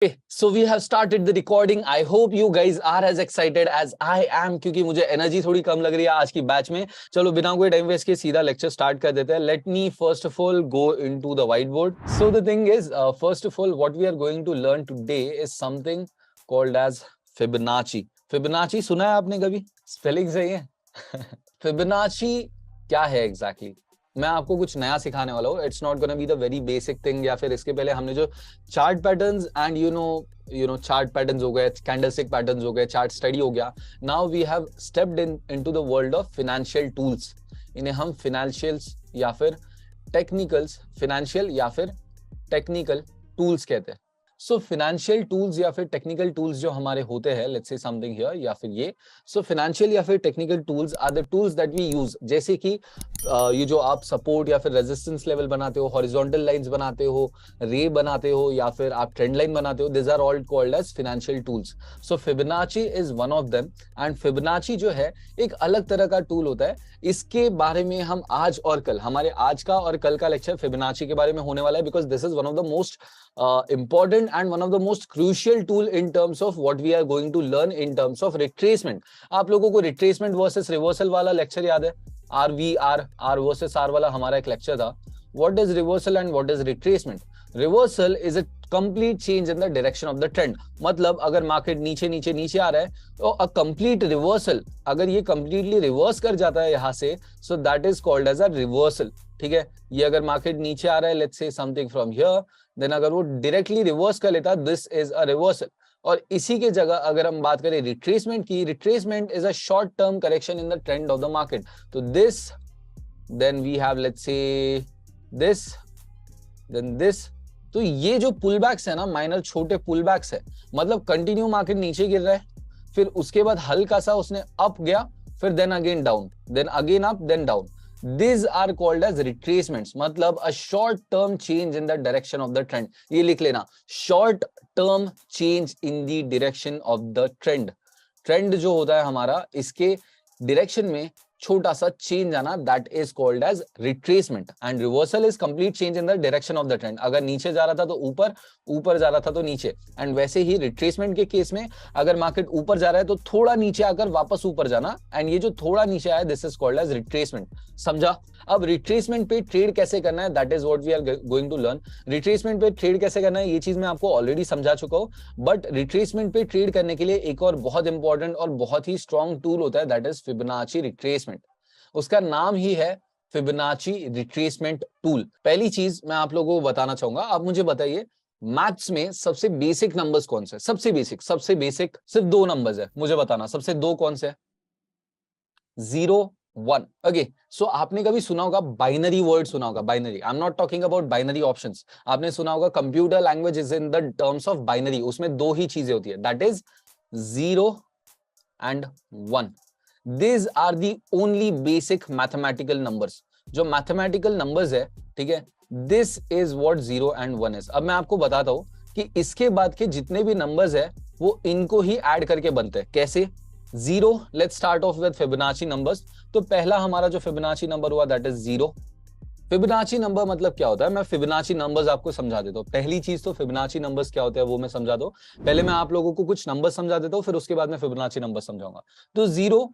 Okay, so we have started the recording. I hope you guys are as excited as I am क्योंकि मुझे energy थोड़ी कम लग रही है आज की बैच में. चलो बिना कोई टाइम वेस्ट के सीधा लेक्चर स्टार्ट कर देते हैं. Let me first of all go into the whiteboard. So the thing is, first of all, what we are going to learn today is something called as Fibonacci. Fibonacci सुना है आपने कभी? Spelling सही है? Fibonacci क्या है exactly? मैं आपको कुछ नया सिखाने वाला हूँ. It's not gonna be the very basic thing, या फिर इसके पहले हमने जो chart patterns and you know chart patterns हो गए, कैंडलस्टिक पैटर्न्स हो गए, चार्ट स्टडी हो गया. Now we have stepped into the world of financial tools. इन्हें हम फाइनेंशियल्स या फिर टेक्निकल्स, फाइनेंशियल या फिर टेक्निकल टूल्स कहते हैं. सो फाइनेंशियल टूल्स या फिर टेक्निकल टूल्स जो हमारे होते हैं, लेट्स से समथिंग हियर या फिर ये. सो फाइनेंशियल या फिर technical tools are the tools that we use. जैसे कि ये जो आप सपोर्ट या फिर रेजिस्टेंस लेवल बनाते हो, हॉरिजॉन्टल लाइंस बनाते हो, रे बनाते हो, या फिर आप ट्रेंड लाइन बनाते हो, this are all called as financial tools. So Fibonacci is one of them. And Fibonacci जो है एक अलग तरह का टूल होता है. इसके बारे में हम आज और कल, हमारे आज का और कल का लेक्चर फिबोनाची के बारे में होने वाला है, because this is one of the most important and one of the most crucial tool in terms of what we are going to learn in terms of retracement. आप लोगों को retracement versus reversal वाला lecture याद है? R versus R वाला हमारा एक lecture था. What is reversal and what is retracement? Reversal is a complete change in the direction of the trend. मतलब अगर मार्केट नीचे नीचे नीचे आ रहा है तो a complete reversal, अगर ये completely reverse कर जाता है यहाँ से, so that is called as a reversal. ठीक है, ये अगर मार्केट नीचे आ रहा है, let's say something from here, then अगर वो डायरेक्टली रिवर्स कर लेता, दिस इज अ रिवर्सल. और इसी के जगह अगर हम बात करें रिट्रेसमेंट की, retracement is a short term correction in the trend of the market. तो this, then we have let's say this, then this. तो ये जो पुल बैक्स है ना, माइनर छोटे पुल बैक्स है, मतलब कंटिन्यू मार्केट नीचे गिर रहा है, फिर उसके बाद हल्का सा उसने अप गया, फिर then again down, then again up, then down. These are called as retracements. मतलब a short term change in the direction of the trend. ये लिख लेना, short term change in the direction of the trend. Trend जो होता है हमारा, इसके direction में छोटा सा चेंज आना, that is called as retracement. And reversal is complete change in the direction of the trend. अगर नीचे जा रहा था तो ऊपर, ऊपर जा रहा था तो नीचे. एंड वैसे ही रिट्रेसमेंट के केस में अगर मार्केट ऊपर जा रहा है तो थोड़ा नीचे आकर वापस ऊपर जाना. एंड ये जो थोड़ा नीचे आया, this is called as retracement. समझा? अब रिट्रेसमेंट पे ट्रेड कैसे करना है, that is what we are going to learn. Retracement पे ट्रेड कैसे करना है, ये चीज मैं आपको ऑलरेडी समझा चुका हूं. बट रिट्रेसमेंट पे ट्रेड करने के लिए एक और बहुत इंपॉर्टेंट और बहुत ही स्ट्रॉन्ग टूल होता है, दैट इज फिबोनाची रिट्रेसमेंट. उसका नाम ही है फिबोनाची रिट्रेसमेंट टूल. पहली चीज मैं आप लोगों को बताना चाहूंगा, आप मुझे बताइए मैथ्स में सबसे बेसिक नंबर्स कौन से? सबसे बेसिक सिर्फ दो नंबर्स है, मुझे बताना सबसे दो कौन से? 0 1. ओके, सो आपने कभी सुना होगा बाइनरी वर्ड, सुना होगा binary. I am not talking about binary options. आपने सुना होगा computer language is in the terms of binary. उसमें दो ही चीजें होती है, that is 0 and 1. These are the only basic mathematical numbers. जो mathematical numbers है, ठीक है, this is what 0 and 1 is. अब मैं आपको बताता हूं कि इसके बाद के जितने भी numbers है वो इनको ही ऐड करके बनते हैं. कैसे? 0, let's start off with Fibonacci numbers. तो पहला हमारा जो Fibonacci नंबर हुआ, that is 0. Fibonacci नंबर मतलब क्या होता है, मैं Fibonacci नंबर्स आपको समझा देता हूँ. पहली चीज तो Fibonacci नंबर्स क्या होते हैं वो मैं समझा दूं. पहले मैं आप लोगों को कुछ नंबर समझा देता हूँ, फिर उसके बाद मैं Fibonacci नंबर समझाऊंगा. तो 0,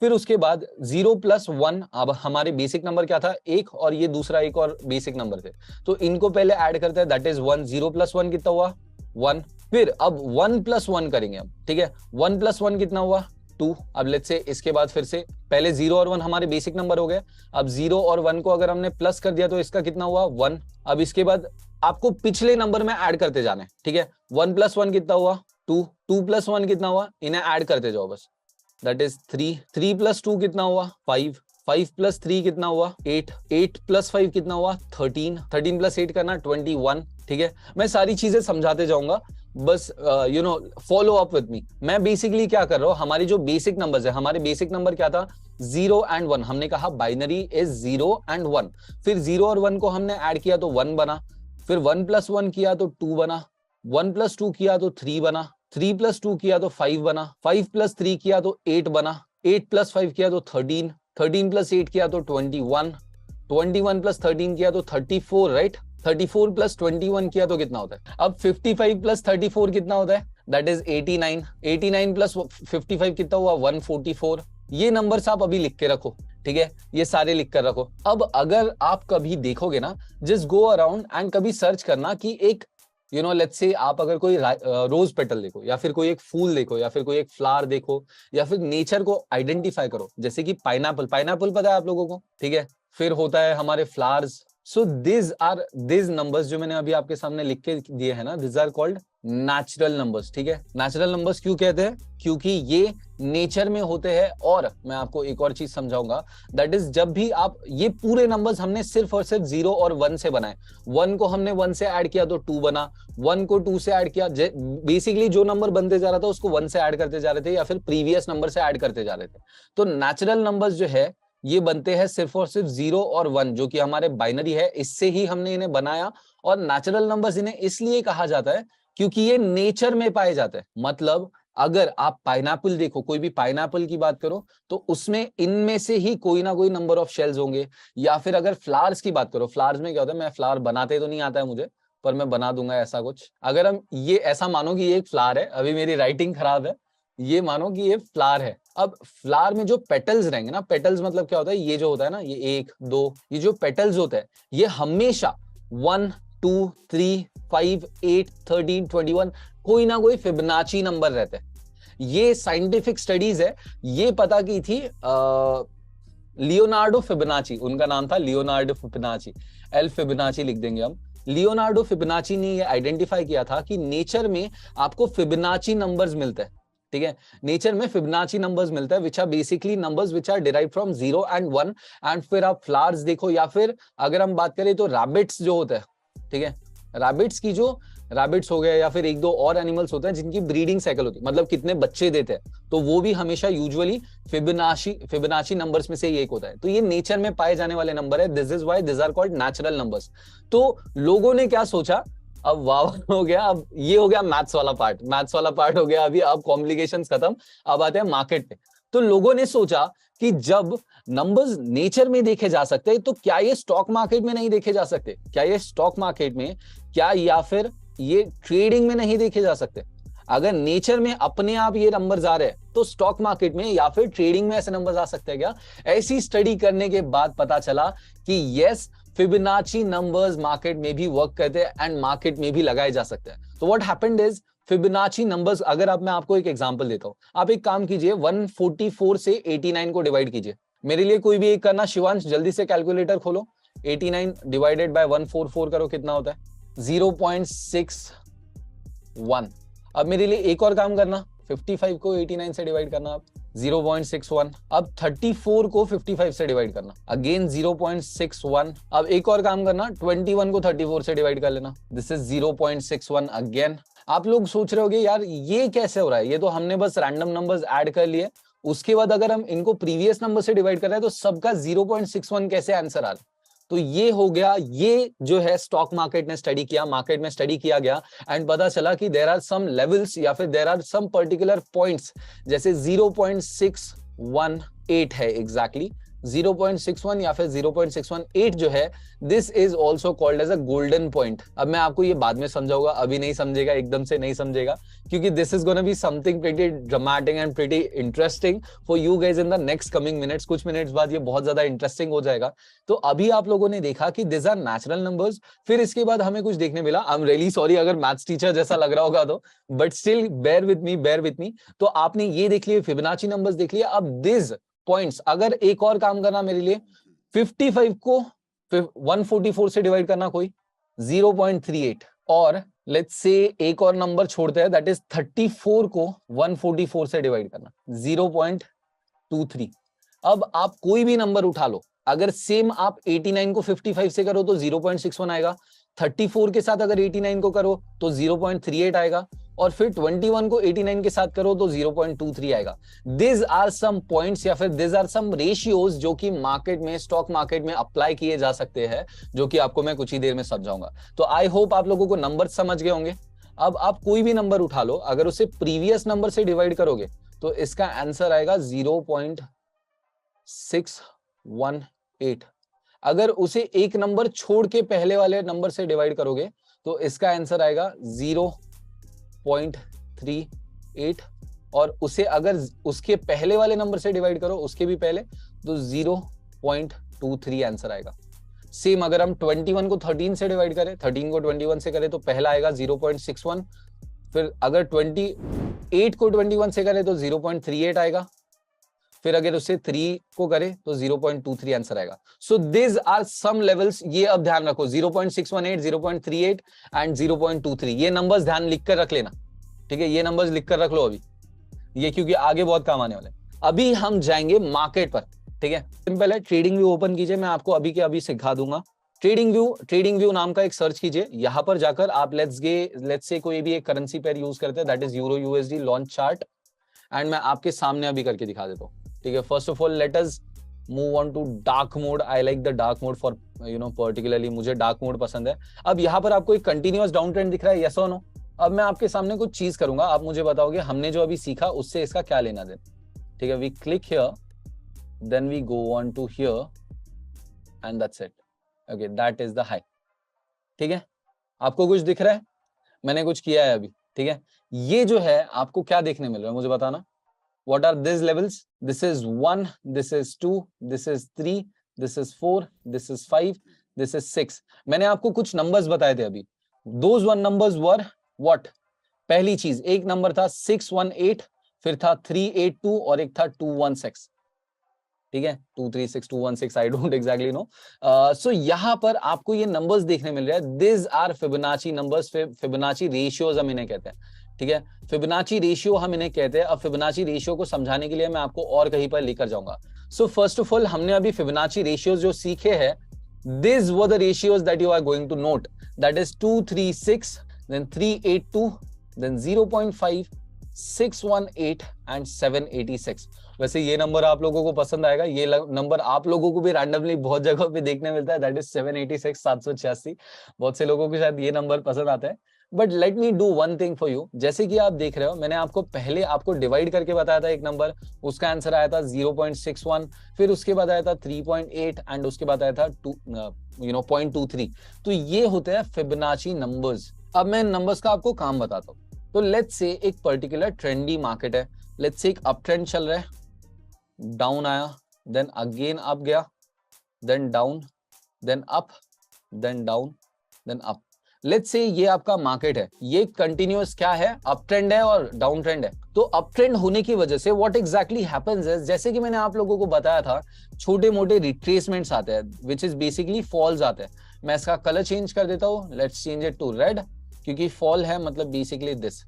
फिर उसके बाद 0 + 1. अब हमारे बेसिक नंबर क्या था? 1, और ये दूसरा एक और बेसिक नंबर थे, तो इनको पहले ऐड करते हैं, दैट इज 1. 0 + 1 कितना हुआ? 1. फिर अब 1 + 1 करेंगे हम, ठीक है. 1 + 1 कितना हुआ? 2. अब लेट्स से इसके बाद फिर से पहले 0 और 1 हमारे बेसिक नंबर हो गए. अब 0 और 1 को अगर हमने प्लस कर दिया तो इसका कितना हुआ? 1. अब इसके बाद आपको पिछले नंबर में ऐड करते जाना है, ठीक है. 1 + 1 कितना हुआ? 2. 2 + 1 कितना हुआ? इन्हें ऐड करते जाओ बस, दैट इज 3. 3 + 2 कितना हुआ? 5. 5 + 3 कितना हुआ? 8. 8 + 5 कितना हुआ? 13. 13 + 8 करना 21. ठीक है, मैं सारी चीजें समझाते जाऊंगा, बस you know follow up with me. मैं बेसिकली क्या कर रहा हूँ, हमारी जो बेसिक नंबर्स है, हमारे बेसिक नंबर क्या था? 0 and 1. हमने कहा बाइनरी इज 0 and 1. फिर 0 और 1 को हमने ऐड किया तो 1 बना. फिर 1 + 1 किया तो 2 बना. 1 + 2 किया तो 3 बना. 3 + 2 किया तो 5 बना. 5 + 3 किया तो 8 बना. 8 + 5 किया तो 13. 13 + 8 किया तो 21. 21 + 13 किया तो 34, राइट. 34 प्लस 21 किया तो कितना होता है? अब 55 प्लस 34 कितना होता है? That is 89। 89 प्लस 55 कितना हुआ? 144। ये नंबर्स आप अभी लिख के रखो, ठीक है, ये सारे लिख कर रखो। अब अगर आप कभी देखोगे ना, जस्ट गो अराउंड एंड कभी सर्च करना कि एक लेट्स से आप अगर कोई रोज पेटल देखो, या फिर कोई एक फूल देखो, या फिर कोई एक फ्लावर देखो, या फिर नेचर को आइडेंटिफाई करो, जैसे कि पाइनएप्पल। पाइनएप्पल पता है आप लोगों को, ठीक है। फिर होता है हमारे फ्लावर्स। सो दिस नंबर्स जो मैंने अभी आपके सामने लिख के दिए हैं ना, this are called natural numbers, ठीक है। नेचुरल नंबर्स क्यों कहते हैं? क्योंकि ये नेचर में होते हैं। और मैं आपको एक और चीज समझाऊंगा, दैट इज जब भी आप ये पूरे नंबर्स हमने सिर्फ और सिर्फ 0 और 1 से बनाए। 1 को हमने 1 से ऐड किया तो 2 बना, 1 को 2 से ऐड किया, बेसिकली जो नंबर बनते जा रहा था उसको 1 से ऐड करते जा रहे थे, या फिर प्रीवियस नंबर से ऐड करते जा रहे थे। तो नेचुरल नंबर्स जो है ये बनते हैं सिर्फ और सिर्फ 0 और 1, जो कि हमारे बाइनरी है, इससे ही हमने इन्हें बनाया। और नेचुरल नंबर्स इन्हें इसलिए कहा जाता है क्योंकि ये नेचर में पाए जाते हैं। मतलब अगर आप पाइनएप्पल देखो, कोई भी पाइनएप्पल की बात करो, तो उसमें इनमें से ही कोई ना कोई नंबर ऑफ शेल्स होंगे। या फिर अगर फ्लावर्स की बात करो, फ्लावर्स में क्या होता है, मैं फ्लावर बनाते तो नहीं आता है मुझे, पर मैं बना दूंगा ऐसा कुछ। अगर हम ये ऐसा मानो कि ये एक फ्लावर है, अभी मेरी राइटिंग खराब है, ये मानो कि ये फ्लावर है। अब फ्लावर में जो पेटल्स रहेंगे ना, पेटल्स मतलब क्या होता है, ये जो होता है ना, ये 1 2, ये जो पेटल्स होते हैं, ये हमेशा 1 2 3 5 8 13 21 कोई ना कोई फिबोनाची नंबर रहते हैं। ये साइंटिफिक स्टडीज है, ये पता की थी लियोनार्डो फिबोनाची, उनका नाम था लियोनार्डो फिबोनाची, एल फिबोनाची लिख देंगे हम। लियोनार्डो फिबोनाची ने ये आइडेंटिफाई किया था कि नेचर में आपको फिबोनाची नंबर्स मिलते हैं, ठीक है। नेचर में फिबोनाची नंबर्स मिलता है, which are basically numbers which are derive from 0 and 1। And फिर आप फ्लावर्स देखो, या फिर अगर हम बात करें तो रैबिट्स जो होते हैं, ठीक है, रैबिट्स की जो रैबिट्स हो गए, या फिर 1 2 और एनिमल्स होते हैं जिनकी ब्रीडिंग साइकिल होती है, मतलब कितने बच्चे देते हैं, तो वो भी हमेशा यूजुअली फिबोनाची नंबर्स में से एक होता है। तो ये नेचर में पाए जाने वाले नंबर है, this is why this are called natural numbers. तो लोगों ने क्या सोचा, अब वाह हो गया, अब ये हो गया मैथ्स वाला पार्ट, मैथ्स वाला पार्ट हो गया अभी, अब कॉम्प्लिकेशंस खत्म, अब आते हैं मार्केट पे। तो लोगों ने सोचा कि जब नंबर्स नेचर में देखे जा सकते हैं, तो क्या ये स्टॉक मार्केट में नहीं देखे जा सकते? क्या ये स्टॉक मार्केट में, क्या या फिर ये ट्रेडिंग में नहीं देखे जा सकते? अगर नेचर में अपने आप ये नंबर्स आ रहे हैं, तो स्टॉक मार्केट में या फिर ट्रेडिंग में ऐसे नंबर्स आ सकते हैं क्या? ऐसी स्टडी करने के बाद पता चला कि यस, फिबोनाची नंबर्स मार्केट में भी वर्क करते हैं एंड मार्केट में भी लगाए जा सकते हैं। तो what happened is, Fibonacci numbers, अगर आप, मैं आपको एक एग्जांपल देता हूं, आप एक काम कीजिए, 144 से 89 को डिवाइड कीजिए। मेरे लिए कोई भी एक करना, शिवांश जल्दी से कैलकुलेटर खोलो, 89 डिवाइडेड बाय 144 करो, कितना होता है? 0.61। अब मेरे लिए एक और काम करना, 55 को 89 से डिवाइड करना आप, 0.61। अब 34 को 55 से डिवाइड करना, अगेन 0.61। अब एक और काम करना, 21 को 34 से डिवाइड कर लेना, दिस इज 0.61 अगेन। आप लोग सोच रहे होगे यार ये कैसे हो रहा है, ये तो हमने बस रैंडम नंबर्स ऐड कर लिए, उसके बाद अगर हम इनको प्रीवियस नंबर से डिवाइड कर रहे हैं तो सबका 0.61 कैसे आंसर आ रहा है? तो ये हो गया, ये जो है स्टॉक मार्केट ने स्टडी किया, मार्केट में स्टडी किया गया, एंड पता चला कि देयर आर सम लेवल्स, या फिर there are some particular points, जैसे 0.618 है एग्जैक्टली, 0.61 या फिर 0.618 जो है, this is also called as a golden point. अब मैं आपको ये बाद में समझाऊंगा, अभी नहीं समझेगा, एकदम से नहीं समझेगा, क्योंकि this is gonna be something pretty dramatic and pretty interesting for you guys in the next coming minutes. कुछ मिनट्स बाद ये बहुत ज्यादा इंटरेस्टिंग हो जाएगा। तो अभी आप लोगों ने देखा कि दिस आर नेचुरल नंबर्स, फिर इसके बाद हमें कुछ देखने मिला, आई एम रियली सॉरी अगर मैथ्स टीचर जैसा लग रहा होगा तो, but still bear with me, bear with me. तो आपने ये देख लिए, फिबोनाची नंबर्स देख लिया। अब दिस पॉइंट्स, अगर एक और काम करना मेरे लिए, 55 को 144 से डिवाइड करना, कोई 0.38, और लेट्स से एक और नंबर छोड़ते हैं, दैट इज 34 को 144 से डिवाइड करना, 0.23। अब आप कोई भी नंबर उठा लो, अगर सेम आप 89 को 55 से करो तो 0.61 आएगा, 34 के साथ अगर 89 को करो तो 0.38 आएगा, और फिर 21 को 89 के साथ करो तो 0.23 आएगा। दिस आर सम पॉइंट्स या फिर दिस आर सम रेशियोज जो कि मार्केट में, स्टॉक मार्केट में अप्लाई किए जा सकते हैं, जो कि आपको मैं कुछ ही देर में समझाऊंगा। तो आई होप आप लोगों को नंबर समझ गए होंगे। अब आप कोई भी नंबर उठा लो, अगर उसे प्रीवियस नंबर से डिवाइड करोगे तो इसका आंसर आएगा 0.618। अगर उसे एक नंबर छोड़ के पहले वाले नंबर से डिवाइड करोगे तो इसका आंसर आएगा 0.38, और उसे अगर उसके पहले वाले नंबर से डिवाइड करो, उसके भी पहले, तो 0.23 आंसर आएगा। सेम अगर हम 21 को 13 से डिवाइड करें, 13 को 21 से करें तो पहला आएगा 0.61, फिर अगर 28 को 21 से करें तो 0.38 आएगा, फिर अगर उससे 3 को करें तो 0.23 आंसर आएगा। So this are some levels, ये अब ध्यान रखो, 0.618, 0.38 एंड 0.23, ये नंबर्स ध्यान लिख कर रख लेना, ठीक है, ये नंबर्स लिख कर रख लो अभी, ये क्योंकि आगे बहुत काम आने वाले। अभी हम जाएंगे मार्केट पर, ठीक है। सिंपल है, ट्रेडिंग व्यू ओपन कीजिए, मैं आपको अभी के अभी सिखा दूंगा। ट्रेडिंग व्यू नाम का एक सर्च कीजिए, यहां पर जाकर आप लेट्स से कोई भी एक करेंसी पेयर यूज करते हैं, that is euro USD launch chart, and मैं आपके सामने अभी करके दिखा देता हूँ, ठीक है। First of all let us move on to dark mode. I like the dark mode for particularly, मुझे डार्क मोड पसंद है। अब यहाँ पर आपको एक कंटिन्यूअस डाउन ट्रेंड दिख रहा है, यस और नो? अब मैं आपके सामने कुछ चीज करूंगा, आप मुझे बताओगे हमने जो अभी सीखा उससे इसका क्या लेना देना, ठीक है। We click here, then we go on to here and that's it, okay, that is the high, ठीक है। आपको कुछ दिख रहा है? मैंने कुछ किया है अभी, ठीक है। ये जो है आपको क्या देखने मिल रहा है मुझे बताना। What are these levels? This is 1, this is 2, this is 3, this is 4, this is 5, this is 6. मैंने आपको कुछ नंबर्स बताए थे अभी। Those one numbers were what? पहली चीज, एक नंबर था 618, फिर था 382 और एक था 216, ठीक है, 236 216, I don't exactly know. So यहां पर आपको ये नंबर्स देखने मिल रहे हैं, this are Fibonacci numbers, Fibonacci ratios हम इन्हें कहते हैं, ठीक है। फिबोनाची रेशियो हम इन्हें कहते हैं। अब फिबोनाची रेशियो को समझाने के लिए मैं आपको और कहीं पर लेकर जाऊंगा। सो फर्स्ट ऑफ ऑल हमने अभी फिबोनाची रेशियोज जो सीखे हैं, this were the ratios that you are going to note, that is 236, then 382, then 0.5, 618 and 786। वैसे ये नंबर आप लोगों को पसंद आएगा, ये नंबर आप लोगों को भी रैंडमली बहुत जगह पे देखने मिलता है, दैट इज 786, 786। बहुत से लोगों को शायद ये नंबर पसंद आता है। But let me do one thing for you. जैसे कि आप देख रहे हो, मैंने आपको पहले आपको डिवाइड करके बताया था एक नंबर, उसका आंसर आया था 0.61, फिर उसके बाद आया था 3.8 एंड उसके बाद आया था 0.23। तो ये होते हैं फिबोनाची नंबर्स। अब मैं नंबर्स का आपको काम बताता हूँ। तो लेट्स से एक पर्टिकुलर ट्रेंडी मार्केट है, लेट्स से एक अप ट्रेंड चल रहा है, डाउन आया, देन अगेन अप गया, then down, then up, then down, then up. Let's say ये आपका मार्केट है, ये कंटिन्यूअस क्या है, अप ट्रेंड है और डाउन ट्रेंड है। तो अप ट्रेंड होने की वजह से व्हाट एग्जैक्टली हैपेंस है, जैसे कि मैंने आप लोगों को बताया था, छोटे मोटे रिट्रेसमेंट्स आते हैं, विच इज बेसिकली फॉल्स आते हैं। मैं इसका कलर चेंज कर देता हूँ, let's change it to red, क्योंकि फॉल है मतलब बेसिकली दिस,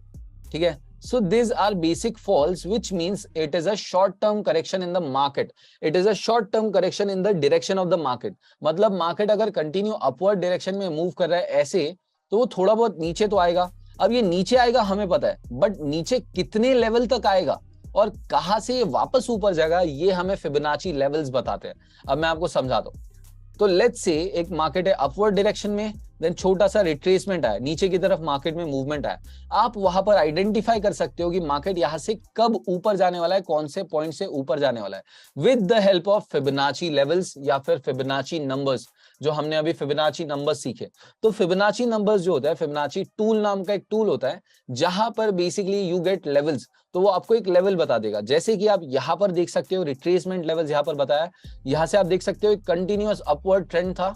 ठीक है। So these are basic falls, which means it is a short-term correction in the market. It is a short-term correction in the direction of the market. मतलब market अगर continue upward direction में move कर रहा है ऐसे, तो वो थोड़ा बहुत नीचे तो आएगा। अब ये नीचे आएगा हमें पता है, बट नीचे कितने लेवल तक आएगा और कहां से ये वापस ऊपर जाएगा, ये हमें फिबोनाची लेवल्स बताते हैं। अब मैं आपको समझाता हूं। तो लेट्स से एक मार्केट है अपवर्ड डायरेक्शन में, देन छोटा सा रिट्रेसमेंट आया, नीचे की तरफ मार्केट में मूवमेंट आया। आप वहां पर आइडेंटिफाई कर सकते हो कि मार्केट यहां से कब ऊपर जाने वाला है, कौन से पॉइंट से ऊपर जाने वाला है, with the help of Fibonacci levels या फिर फिबोनाची नंबर्स, जो हमने अभी फिबोनाची नंबर्स सीखे। तो फिबोनाची नंबर्स जो होता है, फिबोनाची टूल नाम का एक टूल होता है, जहां पर बेसिकली यू गेट लेवल्स। तो वो आपको एक लेवल बता देगा, जैसे कि आप यहां पर देख सकते हो रिट्रेसमेंट लेवल्स यहां पर बताया, यहां से आप देख सकते हो एक कंटिन्यूअस अपवर्ड ट्रेंड था,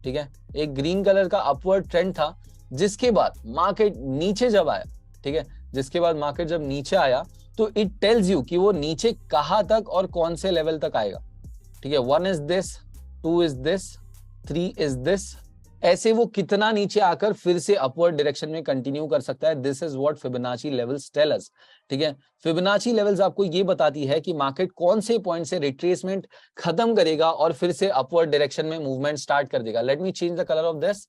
ठीक है, एक ग्रीन कलर का अपवर्ड ट्रेंड था, जिसके बाद मार्केट नीचे जब आया, ठीक है, जिसके बाद मार्केट जब नीचे आया तो इट टेल्स यू कि वो नीचे कहां तक और कौन से लेवल तक आएगा, ठीक है। 1 is this, 2 is this, 3 is this, ऐसे वो कितना नीचे आकर फिर से अपवर्ड डायरेक्शन में कंटिन्यू कर सकता है। This is what Fibonacci levels tell us, ठीक है। फिबोनाची लेवल्स आपको ये बताती है कि मार्केट कौन से पॉइंट से रिट्रेसमेंट खत्म करेगा और फिर से अपवर्ड डायरेक्शन में मूवमेंट स्टार्ट कर देगा। Let me change the colour of this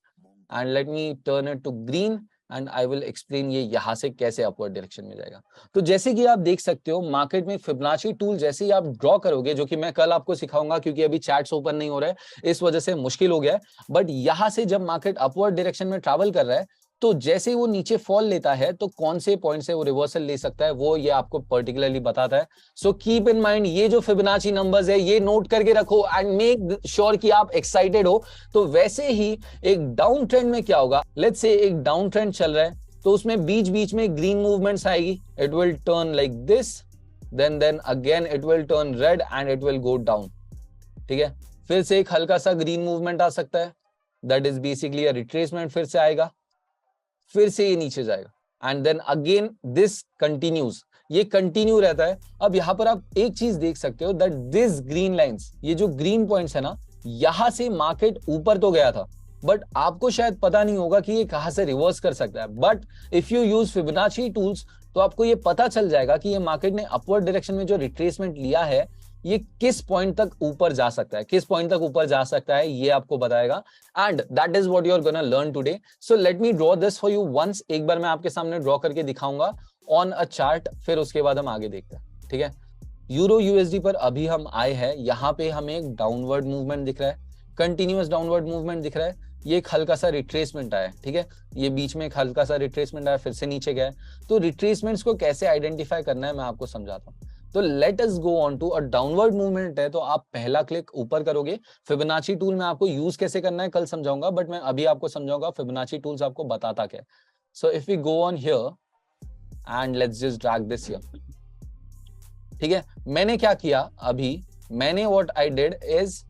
and let me turn it to green and I will explain ये यहां से कैसे अपवर्ड डायरेक्शन में जाएगा। तो जैसे कि आप देख सकते हो, मार्केट में फिबोनाची टूल जैसे ही आप ड्रॉ करोगे, जो कि मैं कल आपको सिखाऊंगा क्योंकि अभी चैट्स ओपन नहीं हो रहा है, इस वजह से मुश्किल हो गया है, बट यहां से जब मार्केट अपवर्ड डायरेक्शन में ट्रैवल कर रहा है तो जैसे ही वो नीचे फॉल लेता है तो कौन से पॉइंट से वो रिवर्सल ले सकता है वो ये आपको पर्टिकुलरली बताता है. सो कीप इन माइंड, ये जो फिबोनाची नंबर्स है ये नोट करके रखो एंड मेक श्योर कि आप एक्साइटेड हो. तो वैसे ही एक डाउन ट्रेंड में क्या होगा, लेट्स से एक डाउन ट्रेंड चल रहा है तो उसमें बीच बीच में ग्रीन मूवमेंट्स आएगी. It will turn like this, then again it will turn red and it will go down. ठीक है, फिर से एक हल्का सा ग्रीन मूवमेंट आ सकता है, that is basically a retracement. फिर से आएगा, फिर से ये नीचे जाएगा and then again this continues. ये कंटिन्यू रहता है. अब यहां पर आप एक चीज देख सकते हो that this green lines, ये जो ग्रीन पॉइंट्स है ना, यहां से मार्केट ऊपर तो गया था बट आपको शायद पता नहीं होगा कि ये कहां से रिवर्स कर सकता है. But if you use Fibonacci tools तो आपको ये पता चल जाएगा कि ये मार्केट ने अपवर्ड डायरेक्शन में जो रिट्रेसमेंट लिया है ये किस पॉइंट तक ऊपर जा सकता है, किस पॉइंट तक ऊपर जा सकता है, ये आपको बताएगा. And that is what you are gonna learn today. So let me draw this for you once. एक बार मैं आपके सामने ड्रॉ करके दिखाऊंगा ऑन अ चार्ट, फिर उसके बाद हम आगे देखते हैं. ठीक है, यूरो यूएसडी पर अभी हम आए हैं. यहाँ पे हमें एक डाउनवर्ड मूवमेंट दिख रहा है, कंटिन्यूअस डाउनवर्ड मूवमेंट दिख रहा है. ये एक हल्का सा रिट्रेसमेंट आया है. ठीक है, ये बीच में एक हल्का सा रिट्रेसमेंट आया, फिर से नीचे गया. तो रिट्रेसमेंट्स को कैसे आइडेंटिफाई करना है मैं आपको समझाता हूँ. तो let us go on to a downward movement है तो आप पहला क्लिक ऊपर करोगे. फिबोनाची टूल में आपको यूज कैसे करना है कल समझाऊंगा, बट मैं अभी आपको समझाऊंगा फिबोनाची टूल्स आपको बताता क्या. So if we go on here and let's just drag this here. ठीक है, मैंने क्या किया अभी, मैंने what I did is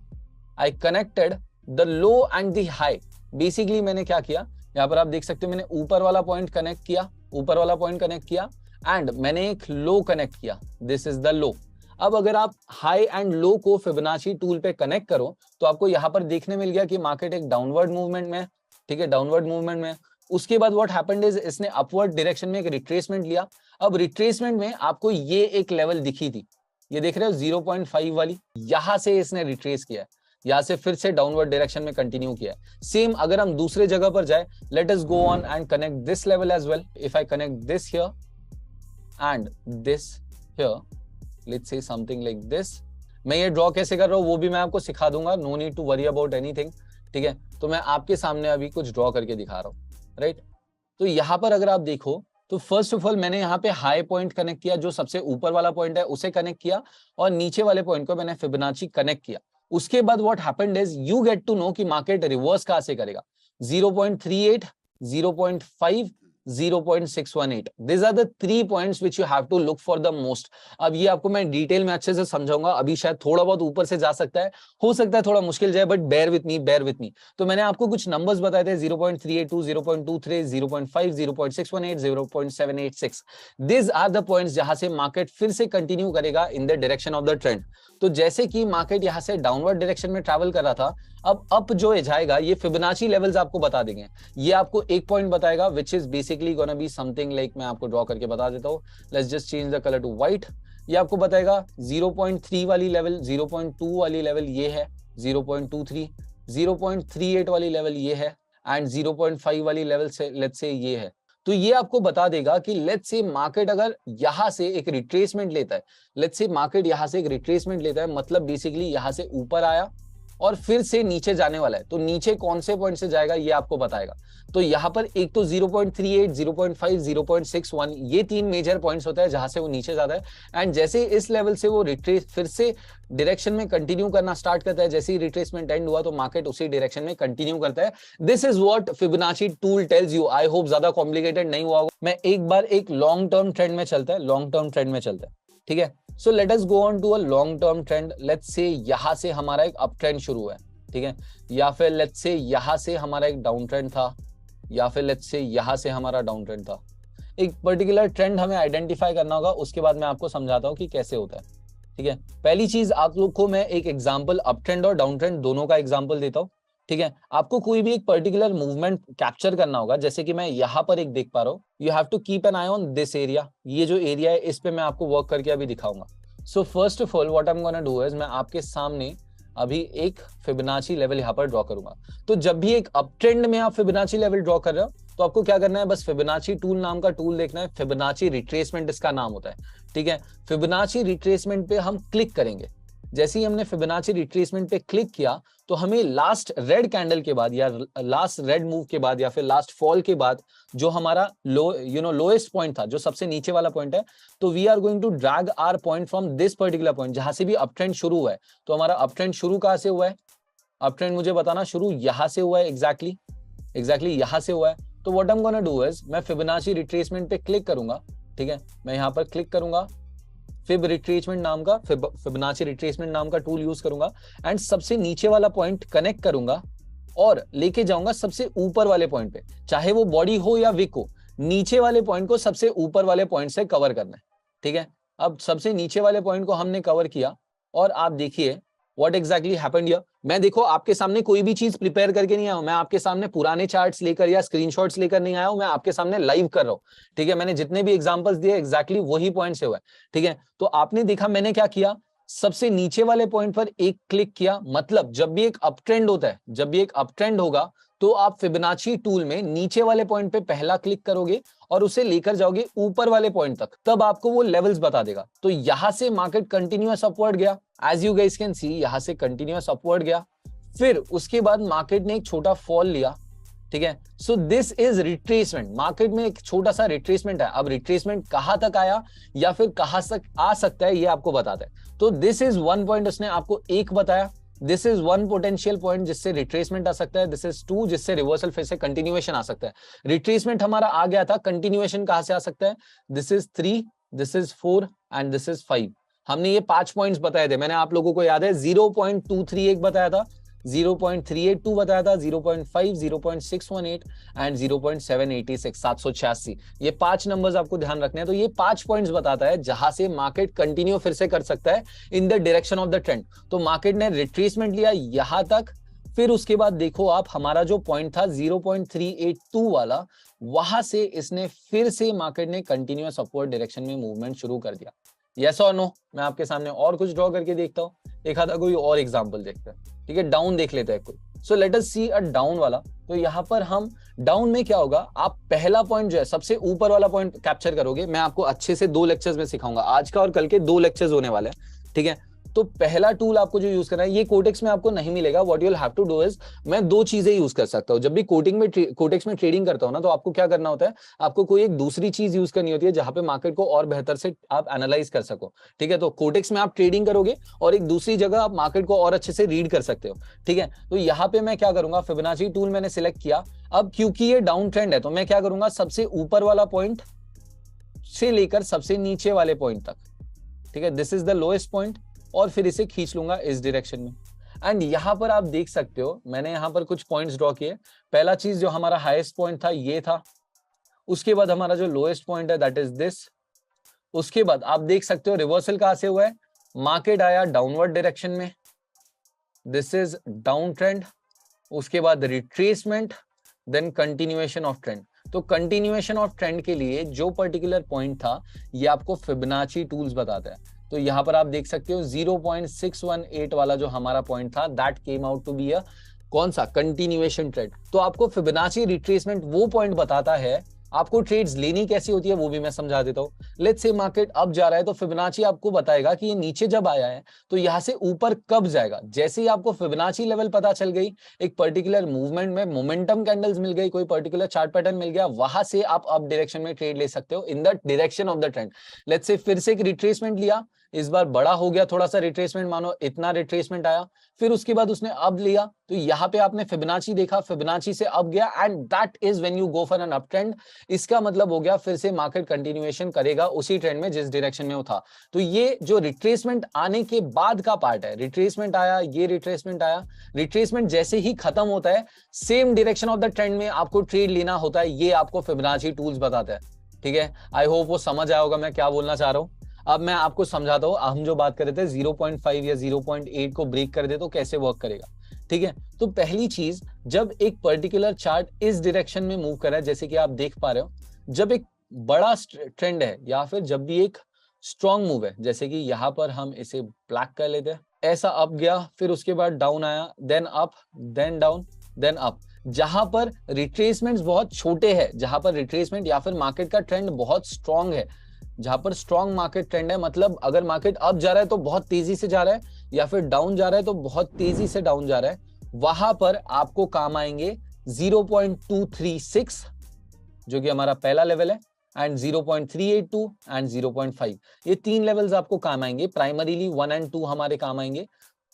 I connected the low and the high. Basically मैंने क्या किया, यहाँ पर आप देख सकते हो मैंने ऊपर वाला पॉइंट कनेक्ट किया, ऊपर वाला पॉइंट कनेक्ट किया एंड मैंने एक लो कनेक्ट किया. This is the low. अब अगर आप हाई एंड लो को फिबोनाची टूल पे कनेक्ट करो तो आपको यहाँ पर देखने मिल गया कि मार्केट एक डाउनवर्ड मूवमेंट में. ठीक है, डाउनवर्ड मूवमेंट में. उसके बाद व्हाट हैपेंड इज इसने अपवर्ड डायरेक्शन में एक रिट्रेसमेंट लिया. अब रिट्रेसमेंट में आपको ये एक लेवल दिखी थी, ये देख रहे हो 0.5 वाली, यहां से इसने रिट्रेस किया, यहां से फिर से डाउनवर्ड डायरेक्शन में कंटिन्यू किया. सेम अगर हम दूसरे जगह पर जाए, let us go on and connect this level as well. If I connect this here and this here, let's say something like this. मैं ये ड्रॉ कैसे कर रहा हूं वो भी मैं आपको सिखा दूंगा, no need to worry about anything. ठीक है, तो मैं आपके सामने अभी कुछ ड्रॉ करके दिखा रहा हूं. राइट, तो यहां पर अगर आप देखो तो फर्स्ट ऑफ ऑल मैंने यहाँ पे हाई पॉइंट कनेक्ट किया, जो सबसे ऊपर वाला पॉइंट है उसे कनेक्ट किया, और नीचे वाले पॉइंट को मैंने फिबोनाची कनेक्ट किया. उसके बाद what happened is you get to know कि मार्केट रिवर्स कहां से करेगा. 0.38, 0.5, 0.618. These are the 3 points which you have to look for the most. अब ये आपको मैं डिटेल में अच्छे से समझाऊंगा. अभी शायद थोड़ा बहुत ऊपर से जा सकता है, हो सकता है थोड़ा मुश्किल जाए, but bear with me, bear with me. तो मैंने आपको कुछ नंबर्स बताए थे, 0.382, 0.23, 0.5, 0.618, 0.786. These are the points जहां से मार्केट फिर से कंटिन्यू करेगा in the direction of the trend. तो जैसे कि मार्केट यहां से डाउनवर्ड डायरेक्शन में ट्रैवल कर रहा था, अब अप जो जाएगा ये फिबोनाची लेवल्स आपको बता देंगे. ये आपको एक पॉइंट बताएगा which is basically gonna be something like, मैं आपको ड्रॉ करके बता देता हूँ. Let's just change the colour to white. ये आपको बताएगा 0.3 वाली लेवल, 0.2 वाली लेवल ये है, 0.23, 0.38 वाली लेवल ये है, एंड 0.5 वाली लेवल से लेट्स से ये है. तो ये आपको बता देगा कि लेट्स से मार्केट अगर यहां से एक रिट्रेसमेंट लेता है, लेट्स से मार्केट यहां से एक रिट्रेसमेंट लेता है, मतलब बेसिकली यहां से ऊपर आया और फिर से नीचे जाने वाला है, तो नीचे कौन से पॉइंट से जाएगा ये आपको बताएगा. तो यहाँ पर एक तो 0.38, 0.5, 0.61, ये 3 मेजर पॉइंट्स होता है जहां से वो नीचे जाता है. एंड जैसे इस लेवल से वो रिट्रेस फिर से डायरेक्शन में कंटिन्यू करना स्टार्ट करता है, जैसे ही रिट्रेसमेंट एंड हुआ तो मार्केट उसी डायरेक्शन में कंटिन्यू करता है. This is what Fibonacci tool tells you. I hope ज्यादा कॉम्प्लिकेटेड नहीं हुआ होगा. मैं एक बार एक लॉन्ग टर्म ट्रेंड में चलता है, लॉन्ग टर्म ट्रेंड में चलता है. ठीक है, so let us go on to a long term trend. Let's say यहां से हमारा एक अप ट्रेंड शुरू है, ठीक है, या फिर लेट्स से यहां से हमारा एक डाउन ट्रेंड था, या फिर लेट्स से यहां से हमारा डाउन ट्रेंड था. एक पर्टिकुलर ट्रेंड हमें आइडेंटिफाई करना होगा, उसके बाद मैं आपको समझाता हूं कि कैसे होता है. ठीक है, पहली चीज आप लोग को मैं एक एग्जांपल अप ट्रेंड और डाउन ट्रेंड दोनों का एग्जांपल देता हूं. ठीक है, आपको कोई भी एक पर्टिकुलर मूवमेंट कैप्चर करना होगा, जैसे कि मैं यहाँ पर एक देख पा रहा हूँ. You have to keep an eye on this area. ये जो एरिया है इस पे मैं आपको वर्क करके अभी दिखाऊंगा. सो first of all what I am gonna do is मैं आपके सामने अभी एक फिबोनाची लेवल यहाँ पर ड्रॉ करूंगा. तो जब भी एक अप ट्रेंड में आप फिबोनाची लेवल ड्रॉ कर रहे हो तो आपको क्या करना है, बस फिबोनाची टूल नाम का टूल देखना है. फिबोनाची रिट्रेसमेंट इसका नाम होता है. ठीक है, फिबोनाची रिट्रेसमेंट पे हम क्लिक करेंगे. जैसे ही हमने फिबोनाची रिट्रेसमेंट पे क्लिक किया तो हमें लास्ट रेड कैंडल के बाद या लास्ट रेड मूव के बाद या फिर लास्ट फॉल के बाद जो हमारा लोएस्ट पॉइंट था, जो सबसे नीचे वाला पॉइंट है, तो we are going to drag our point from this particular point, जहां से भी अप ट्रेंड शुरू हुआ है। तो हमारा अप ट्रेंड शुरू कहां से हुआ है? अप ट्रेंड मुझे बताना, शुरू यहां से हुआ है, एग्जैक्टली यहां से हुआ है। तो what I am gonna do is, मैं फिबोनाची रिट्रेसमेंट पे क्लिक करूंगा, ठीक है, मैं यहां पर क्लिक करूंगा, फिबोनाची रिट्रेसमेंट नाम का टूल यूज करूंगा एंड सबसे नीचे वाला पॉइंट कनेक्ट करूंगा और लेके जाऊंगा सबसे ऊपर वाले पॉइंट पे, चाहे वो बॉडी हो या विक हो, नीचे वाले पॉइंट को सबसे ऊपर वाले पॉइंट से कवर करना है, ठीक है। अब सबसे नीचे वाले पॉइंट को हमने कवर किया और आप देखिए व्हाट एग्जैक्टली हैपेंड हियर। मैं देखो आपके सामने कोई भी चीज प्रिपेयर करके नहीं आया हूं, मैं आपके सामने पुराने चार्ट्स लेकर या स्क्रीनशॉट्स लेकर नहीं आया हूं, मैं आपके सामने लाइव कर रहा हूं, ठीक है। मैंने जितने भी एग्जांपल्स दिए एग्जैक्टली वही पॉइंट से हुआ है, ठीक है। तो आपने देखा मैंने क्या किया, सबसे नीचे वाले पॉइंट पर एक क्लिक किया, मतलब जब भी एक अप ट्रेंड होता है, जब भी एक अप ट्रेंड होगा तो आप फिबोनाची टूल में नीचे वाले पॉइंट पे पहला क्लिक करोगे और उसे लेकर जाओगे ऊपर वाले पॉइंट तक, तब आपको वो लेवल्स बता देगा। तो यहां से मार्केट कंटिन्यूअस अपवर्ड गया, as you guys can see, यहां से कंटिन्यूअस अपवर्ड गया, फिर उसके बाद मार्केट ने एक छोटा फॉल लिया, ठीक है। So this is retracement, market में एक छोटा सा रिट्रेसमेंट है। अब रिट्रेसमेंट कहां तक आया या फिर कहां तक आ सकता है ये आपको बताता है। तो दिस इज वन पॉइंट, उसने आपको एक बताया, this is one potential point जिससे रिट्रेसमेंट आ सकता है, दिस इज टू जिससे रिवर्सल फिर से कंटिन्यूएशन आ सकता है। रिट्रेसमेंट हमारा आ गया था, कंटिन्यूएशन कहां से आ सकता है, this is 3, this is 4 and this is 5। हमने ये 5 पॉइंट्स बताए थे, मैंने आप लोगों को याद है 0.231 बताया था, 0.382 बताया था, 0.5, 0.618 एंड 0.786, 786। ये 5 नंबर्स आपको ध्यान रखने हैं। तो ये 5 पॉइंट्स बताता है जहां से मार्केट कंटिन्यू फिर से कर सकता है in the direction of the trend. तो मार्केट ने रिट्रेसमेंट लिया यहां तक, फिर उसके बाद देखो आप हमारा जो पॉइंट था 0.382 वाला, वहां से इसने फिर से मार्केट ने कंटिन्यूअस अपवर्ड डायरेक्शन में मूवमेंट शुरू कर दिया। यस और नो? मैं आपके सामने और कुछ ड्रॉ करके देखता हूँ, एक आधा कोई और एग्जांपल देखते हैं, ठीक है। डाउन देख लेते हैं कोई। सो let us C a down वाला। तो यहाँ पर हम डाउन में क्या होगा, आप पहला पॉइंट जो है सबसे ऊपर वाला पॉइंट कैप्चर करोगे। मैं आपको अच्छे से 2 लेक्चर्स में सिखाऊंगा, आज का और कल के 2 लेक्चर्स होने वाले हैं, ठीक है। तो पहला टूल आपको जो यूज करना है, ये कोटेक्स में आपको नहीं मिलेगा। What you will have to do is, मैं 2 चीजें यूज कर सकता हूं। जब भी कोटेक्स में ट्रेडिंग करता हूं ना, तो आपको क्या करना होता है, आपको कोई एक दूसरी चीज यूज करनी होती है जहां पे मार्केट को और बेहतर से आप एनालाइज कर सको, ठीक है। तो कोटेक्स में आप ट्रेडिंग करोगे और एक दूसरी जगह आप मार्केट को और अच्छे से रीड कर सकते हो, ठीक है। तो यहाँ पे मैं क्या करूंगा, फिबोनाची टूल मैंने सिलेक्ट किया। अब क्योंकि ये डाउन ट्रेंड है तो मैं क्या करूंगा, सबसे ऊपर वाला पॉइंट से लेकर सबसे नीचे वाले पॉइंट तक, ठीक है, this is the lowest point, और फिर इसे खींच लूंगा इस डायरेक्शन में। एंड यहां पर आप देख सकते हो मैंने यहां पर कुछ पॉइंट्स ड्रॉ किए। पहला चीज जो हमारा हाईएस्ट पॉइंट था ये था, उसके बाद हमारा जो लोएस्ट पॉइंट है दैट इज दिस। उसके बाद आप देख सकते हो रिवर्सल कहां से हुआ है, मार्केट आया डाउनवर्ड डायरेक्शन में, दिस इज डाउन ट्रेंड, उसके बाद retracement, then continuation of trend. तो कंटिन्यूएशन ऑफ ट्रेंड के लिए जो पर्टिकुलर पॉइंट था ये आपको फिबोनाची टूल्स बताता है। तो यहां पर आप देख सकते हो 0.618 वाला जो हमारा पॉइंट था that came out to be a कौन सा, कंटिन्यूएशन ट्रेंड। तो आपको फिबोनाची रिट्रेसमेंट वो पॉइंट बताता है। आपको ट्रेड्स लेनी कैसी होती है वो भी मैं समझा देता हूं। लेट्स से मार्केट अप जा रहा है तो फिबोनाची आपको बताएगा कि ये नीचे जब आया है तो यहां से ऊपर कब जाएगा। जैसे ही आपको फिबोनाची लेवल पता चल गई, एक पर्टिकुलर मूवमेंट में मोमेंटम कैंडल्स मिल गई, कोई पर्टिकुलर चार्ट पैटर्न मिल गया, वहां से आप अप डायरेक्शन में ट्रेड ले सकते हो in the direction of the trend. Let's से फिर से एक रिट्रेसमेंट लिया, इस बार बड़ा हो गया थोड़ा सा रिट्रेसमेंट, मानो इतना रिट्रेसमेंट आया, फिर उसके बाद उसने अब लिया, तो यहाँ पे आपने फिबोनाची देखा, फिबोनाची से अब गया and that is when you go for an up trend. इसका मतलब हो गया फिर से मार्केट कंटिन्यूएशन करेगा उसी ट्रेंड में जिस डायरेक्शन में वो था। तो ये जो रिट्रेसमेंट आने के बाद का पार्ट है, रिट्रेसमेंट आया, ये रिट्रेसमेंट आया, रिट्रेसमेंट जैसे ही खत्म होता है same direction of the trend में आपको ट्रेड लेना होता है, ये आपको फिबोनाची टूल्स बताता है, ठीक है। आई होप वो समझ आया होगा मैं क्या बोलना चाह रहा हूँ। अब मैं आपको समझाता हूं, हम जो बात कर रहे थे 0.5 या 0.8 को ब्रेक कर दे तो कैसे वर्क करेगा, ठीक है। तो पहली चीज, जब एक पर्टिकुलर चार्ट इस डायरेक्शन में मूव कर रहा है, जैसे कि आप देख पा रहे हो, जब एक बड़ा ट्रेंड है या फिर जब भी एक स्ट्रॉन्ग मूव है, जैसे कि यहां पर हम इसे ब्लैक कर लेते हैं, ऐसा अप गया, फिर उसके बाद डाउन आया, then up, then down, then up, जहां पर रिट्रेसमेंट्स बहुत छोटे हैं, जहां पर रिट्रेसमेंट या फिर मार्केट का ट्रेंड बहुत स्ट्रॉन्ग है, जहां पर स्ट्रॉन्ग मार्केट ट्रेंड है, मतलब अगर मार्केट अप जा रहा है तो बहुत तेजी से जा रहा है, या फिर डाउन जा रहा है तो बहुत तेजी से डाउन जा रहा है, वहां पर आपको काम आएंगे 0.236 जो कि हमारा पहला लेवल है, एंड 0.382 एंड 0.5। ये तीन लेवल्स आपको काम आएंगे। प्राइमरीली 1 एंड 2 हमारे काम आएंगे,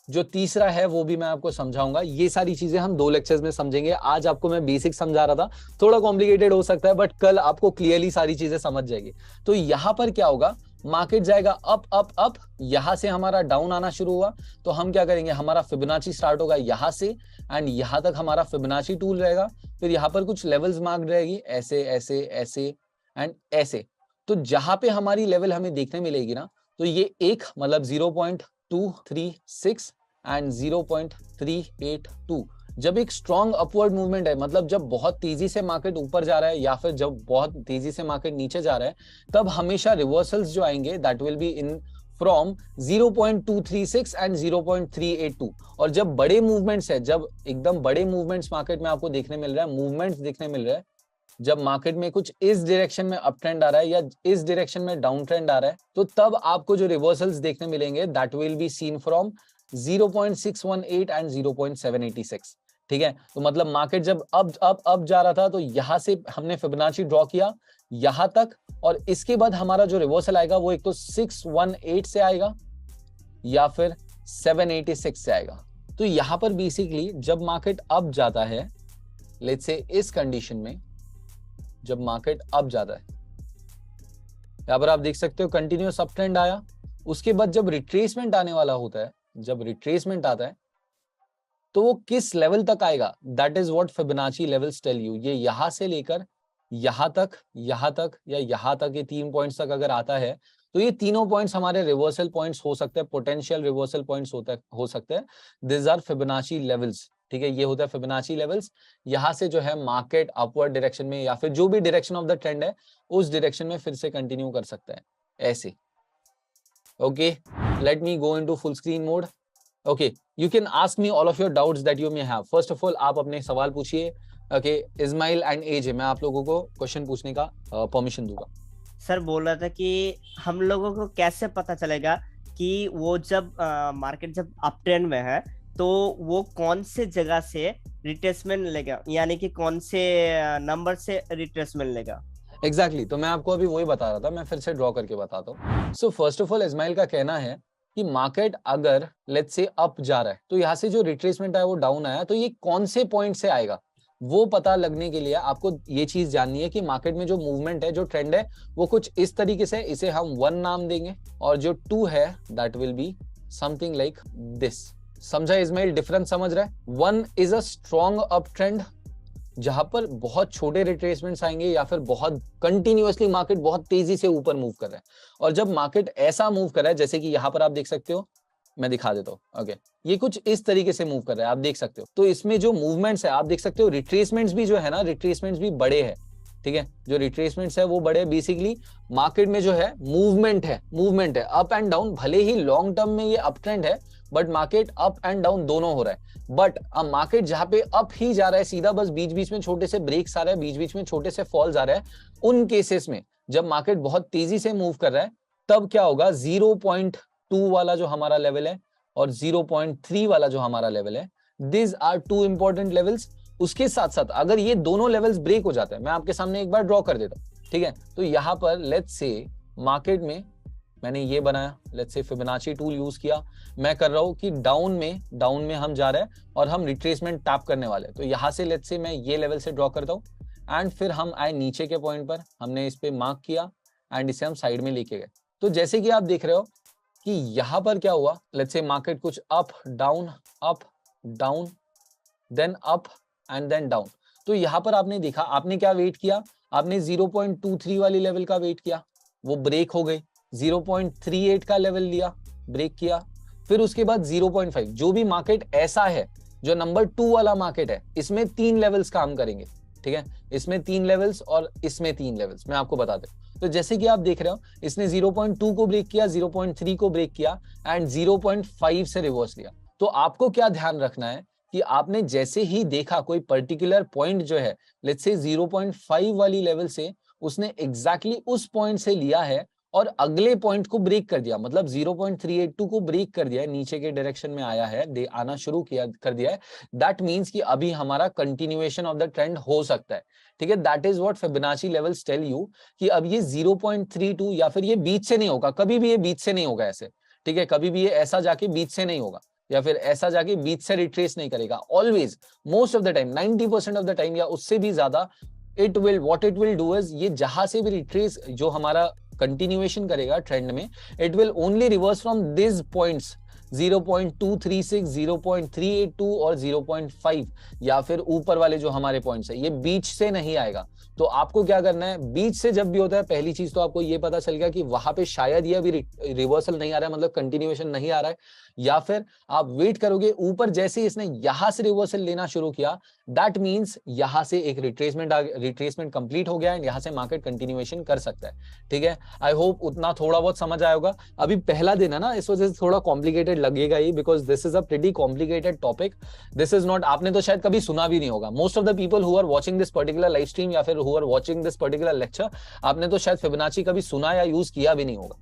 जो तीसरा है वो भी मैं आपको समझाऊंगा। ये सारी चीजें हम 2 लेक्चर्स में समझेंगे। आज आपको मैं बेसिक समझा रहा था, थोड़ा कॉम्प्लिकेटेड हो सकता है, बट कल आपको क्लियरली सारी चीजें समझ जाएगी। तो यहां पर क्या होगा, मार्केट जाएगा अप अप अप, यहां से हमारा डाउन आना शुरू हुआ तो हम क्या करेंगे, हमारा फिबोनाची स्टार्ट होगा यहां से एंड यहां तक हमारा फिबोनाची टूल रहेगा। फिर यहाँ पर कुछ लेवल्स मार्क रहेगी, ऐसे ऐसे ऐसे एंड ऐसे। तो जहां पे हमारी लेवल हमें देखने मिलेगी ना, तो ये एक मतलब 0.236 एंड 0.382, जब एक स्ट्रॉन्ग अपवर्ड मूवमेंट है, मतलब जब बहुत तेजी से मार्केट ऊपर जा रहा है या फिर जब बहुत तेजी से मार्केट नीचे जा रहा है, तब हमेशा रिवर्सल्स जो आएंगे that will be in from 0.236 and 0.382। और जब बड़े मूवमेंट्स है, जब एकदम बड़े मूवमेंट्स मार्केट में आपको देखने मिल रहा है, मूवमेंट्स देखने मिल रहा है, जब मार्केट में कुछ इस डायरेक्शन में अप ट्रेंड आ रहा है या इस डायरेक्शन में डाउन ट्रेंड आ रहा है, तो तब आपको जो रिवर्सल्स देखने मिलेंगे that will be seen from 0.618 and 0.786। ठीक है, तो मतलब मार्केट जब अब जा रहा था तो यहां से हमने फिबोनाची ड्रॉ किया यहां तक, और इसके बाद हमारा जो रिवर्सल आएगा वो एक तो 618 से आएगा या फिर 786 से आएगा। तो यहां पर बेसिकली जब मार्केट अप जाता है, लेट्स से इस कंडीशन में जब मार्केट अप जाता है, यहां पर आप देख सकते हो कंटिन्यूअस अप ट्रेंड आया, उसके बाद जब रिट्रेसमेंट आने वाला होता है, जब रिट्रेसमेंट आता है तो वो किस लेवल तक आएगा, that is what Fibonacci levels tell you. ये यहां से लेकर यहां तक या यहां तक, ये 3 पॉइंट्स तक अगर आता है तो ये तीनों पॉइंट्स हमारे रिवर्सल पॉइंट्स हो सकते हैं, पोटेंशियल रिवर्सल पॉइंट्स हो सकते हैं। This are Fibonacci levels. ठीक है, ये होता है फिबोनाची लेवल्स। यहां से जो है मार्केट अपवर्ड डायरेक्शन में या फिर जो भी डायरेक्शन ऑफ द ट्रेंड है उस डायरेक्शन में फिर से कंटिन्यू कर सकता है ऐसे। Okay, let me go into full screen mode. Okay, you can ask me all of your doubts that you may have. First of all आप अपने सवाल पूछिए। ओके, इस्माइल एंड एजे, मैं आप लोगों को क्वेश्चन पूछने का परमिशन दूंगा। सर बोल रहा था कि हम लोगों को कैसे पता चलेगा कि वो जब मार्केट जब अप ट्रेंड में है तो वो कौन से जगह से रिट्रेसमेंट लेगा, यानी कि कौन से नंबर से रिट्रेसमेंट लेगा। एग्जैक्टली, तो मैं आपको अभी वही बता रहा था, मैं फिर से ड्रॉ करके बताता हूँ। So first of all Ismail का कहना है कि मार्केट अगर लेट्स से अप जा रहा है तो यहाँ से जो रिट्रेसमेंट आया वो डाउन आया, तो ये कौन से पॉइंट से आएगा वो पता लगने के लिए आपको ये चीज जाननी है कि मार्केट में जो मूवमेंट है, जो ट्रेंड है, वो कुछ इस तरीके से, इसे हम 1 नाम देंगे और जो 2 है that will be something like this. समझा इस्माइल, डिफरेंस समझ रहा है? 1 is a strong up trend जहां पर बहुत छोटे रिट्रेसमेंट्स आएंगे या फिर बहुत कंटिन्यूअसली मार्केट बहुत तेजी से ऊपर मूव कर रहा है। और जब मार्केट ऐसा मूव कर रहा है जैसे कि यहां पर आप देख सकते हो, मैं दिखा देता हूं। ओके, ये कुछ इस तरीके से मूव कर रहा है, आप देख सकते हो। तो इसमें जो मूवमेंट्स है आप देख सकते हो, रिट्रेसमेंट्स भी जो है ना, रिट्रेसमेंट्स भी बड़े हैं। ठीक है, जो रिट्रेसमेंट्स है वो बड़े। बेसिकली मार्केट में जो है मूवमेंट है अप एंड डाउन। भले ही लॉन्ग टर्म में ये अप ट्रेंड है but market up and down दोनों हो रहा है। बट अब मार्केट जहां पे अप ही जा रहा है सीधा, बस बीच बीच में छोटे से ब्रेक्स आ रहे हैं, बीच बीच में छोटे से फॉल्स आ रहे हैं, उन केसेस में जब मार्केट बहुत तेजी से मूव कर रहा है तब क्या होगा, 0.2 वाला जो हमारा लेवल है और 0.3 वाला जो हमारा लेवल है, दिस आर 2 इंपॉर्टेंट लेवल्स। उसके साथ साथ अगर ये दोनों लेवल्स ब्रेक हो जाते हैं, मैं आपके सामने एक बार ड्रॉ कर देता हूं। ठीक है, तो यहां पर लेट्स से मार्केट में मैंने ये बनाया, let's say Fibonacci tool use किया, मैं कर रहा हूं कि डाउन में हम जा रहे हैं और हम रिट्रेसमेंट टैप करने वाले हैं। तो यहां से लेट्स से मैं ये लेवल से ड्रॉ करता हूं एंड फिर हम आए नीचे के पॉइंट पर, हमने इस पे मार्क किया एंड इसे हम साइड में लेके गए। तो जैसे कि आप देख रहे हो कि यहां पर क्या हुआ, लेट्स से मार्केट कुछ up down then up and then down. तो यहां पर आपने देखा, आपने क्या वेट किया, आपने 0.23 वाली लेवल का वेट किया, वो ब्रेक हो गई। 0.38 का लेवल लिया, ब्रेक किया। फिर उसके बाद 0.5, जो भी मार्केट ऐसा है जो नंबर 2 वाला मार्केट है, इसमें 3 लेवल्स काम करेंगे। ठीक है, इसमें 3 लेवल्स और इसमें 3 लेवल्स, मैं आपको बता दूं। तो जैसे कि आप देख रहे हो, इसने 0.2 को ब्रेक किया, 0.3 को ब्रेक किया एंड 0.5 से रिवर्स लिया। तो आपको क्या ध्यान रखना है कि आपने जैसे ही देखा कोई पर्टिकुलर पॉइंट जो है, लेट्स से 0.5 वाली लेवल से उसने एग्जैक्टली उस पॉइंट से लिया है और अगले पॉइंट को ब्रेक कर दिया, मतलब 0.382 को ब्रेक कर दिया है, नीचे के डायरेक्शन में आया है, आना शुरू किया कर दिया है, दैट मींस कि अभी हमारा कंटिन्यूएशन ऑफ द ट्रेंड हो सकता है। ठीक है, that is what Fibonacci levels tell you कि अब ये 0.32 या फिर ये बीच से नहीं होगा, कभी भी ये बीच से नहीं होगा ऐसे। ठीक है, कभी भी ये ऐसा जाके बीच से नहीं होगा या फिर ऐसा जाके बीच से रिट्रेस नहीं करेगा। Always, most of the time, 90% of the time या उससे भी ज्यादा, it will what it will do is, ये जहां से भी रिट्रेस जो हमारा कंटिन्यूएशन करेगा ट्रेंड में, it will only reverse from this points 0.236, 0.382 और 0.5, या फिर ऊपर वाले जो हमारे पॉइंट्स है, ये बीच से नहीं आएगा। तो आपको क्या करना है, बीच से जब भी होता है, पहली चीज तो आपको ये पता चल गया कि वहां पे शायद ये अभी रिवर्सल नहीं आ रहा है, मतलब कंटिन्यूएशन नहीं आ रहा है, या फिर आप वेट करोगे ऊपर जैसे ही इसने यहां से रिवर्सल लेना शुरू किया, दैट मींस यहां से एक रिट्रेसमेंट कंप्लीट हो गया एंड यहां से मार्केट कंटिन्यूएशन कर सकता है। ठीक है, आई होप उतना थोड़ा बहुत समझ आया होगा। अभी पहला दिन है ना, इस वजह से थोड़ा कॉम्प्लिकेटेड लगेगा ही, because this is a pretty complicated topic. This is not, आपने तो शायद कभी सुना भी नहीं होगा। Most of the people who are watching this particular live stream या फिर who are watching this particular lecture, आपने तो शायद फिबोनाची कभी सुना या यूज किया भी नहीं होगा।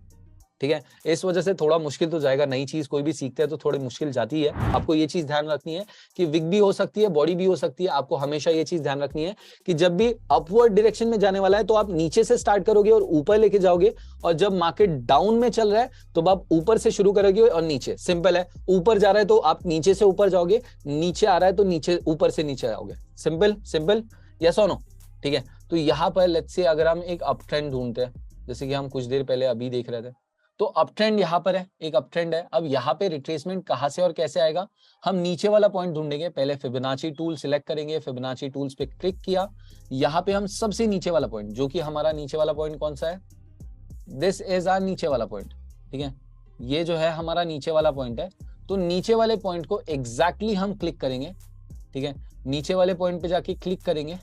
ठीक है, इस वजह से थोड़ा मुश्किल तो जाएगा, नई चीज कोई भी सीखते हैं तो थोड़ी मुश्किल जाती है। आपको ये चीज ध्यान रखनी है कि विक भी हो सकती है, बॉडी भी हो सकती है। आपको हमेशा ये चीज ध्यान रखनी है कि जब भी अपवर्ड डायरेक्शन में जाने वाला है तो आप नीचे से स्टार्ट करोगे और ऊपर लेके जाओगे, और जब मार्केट डाउन में चल रहा है तो आप ऊपर से शुरू करोगे और नीचे। सिंपल है, ऊपर जा रहा है तो आप नीचे से ऊपर जाओगे, नीचे आ रहा है तो नीचे, ऊपर से नीचे आओगे। सिंपल सिंपल, यस और नो। ठीक है, तो यहाँ पर लेट्स से अगर हम एक अप ट्रेंड ढूंढते हैं, जैसे कि हम कुछ देर पहले अभी देख रहे थे, तो अप ट्रेंड यहाँ पर है, एक अप ट्रेंड है। अब यहाँ पे रिट्रेसमेंट कहां से और कैसे आएगा, हम नीचे वाला पॉइंट ढूंढेंगे। पहले फिबोनाची टूल सिलेक्ट करेंगे, फिबोनाची टूल्स पे क्लिक किया, यहाँ पे हम सबसे नीचे वाला पॉइंट, जो कि हमारा नीचे वाला पॉइंट कौन सा है, दिस इज आवर नीचे वाला पॉइंट। ठीक है, ये जो है हमारा नीचे वाला पॉइंट है, तो नीचे वाले पॉइंट को एग्जैक्टली हम क्लिक करेंगे। ठीक है, नीचे वाले पॉइंट पे जाके क्लिक करेंगे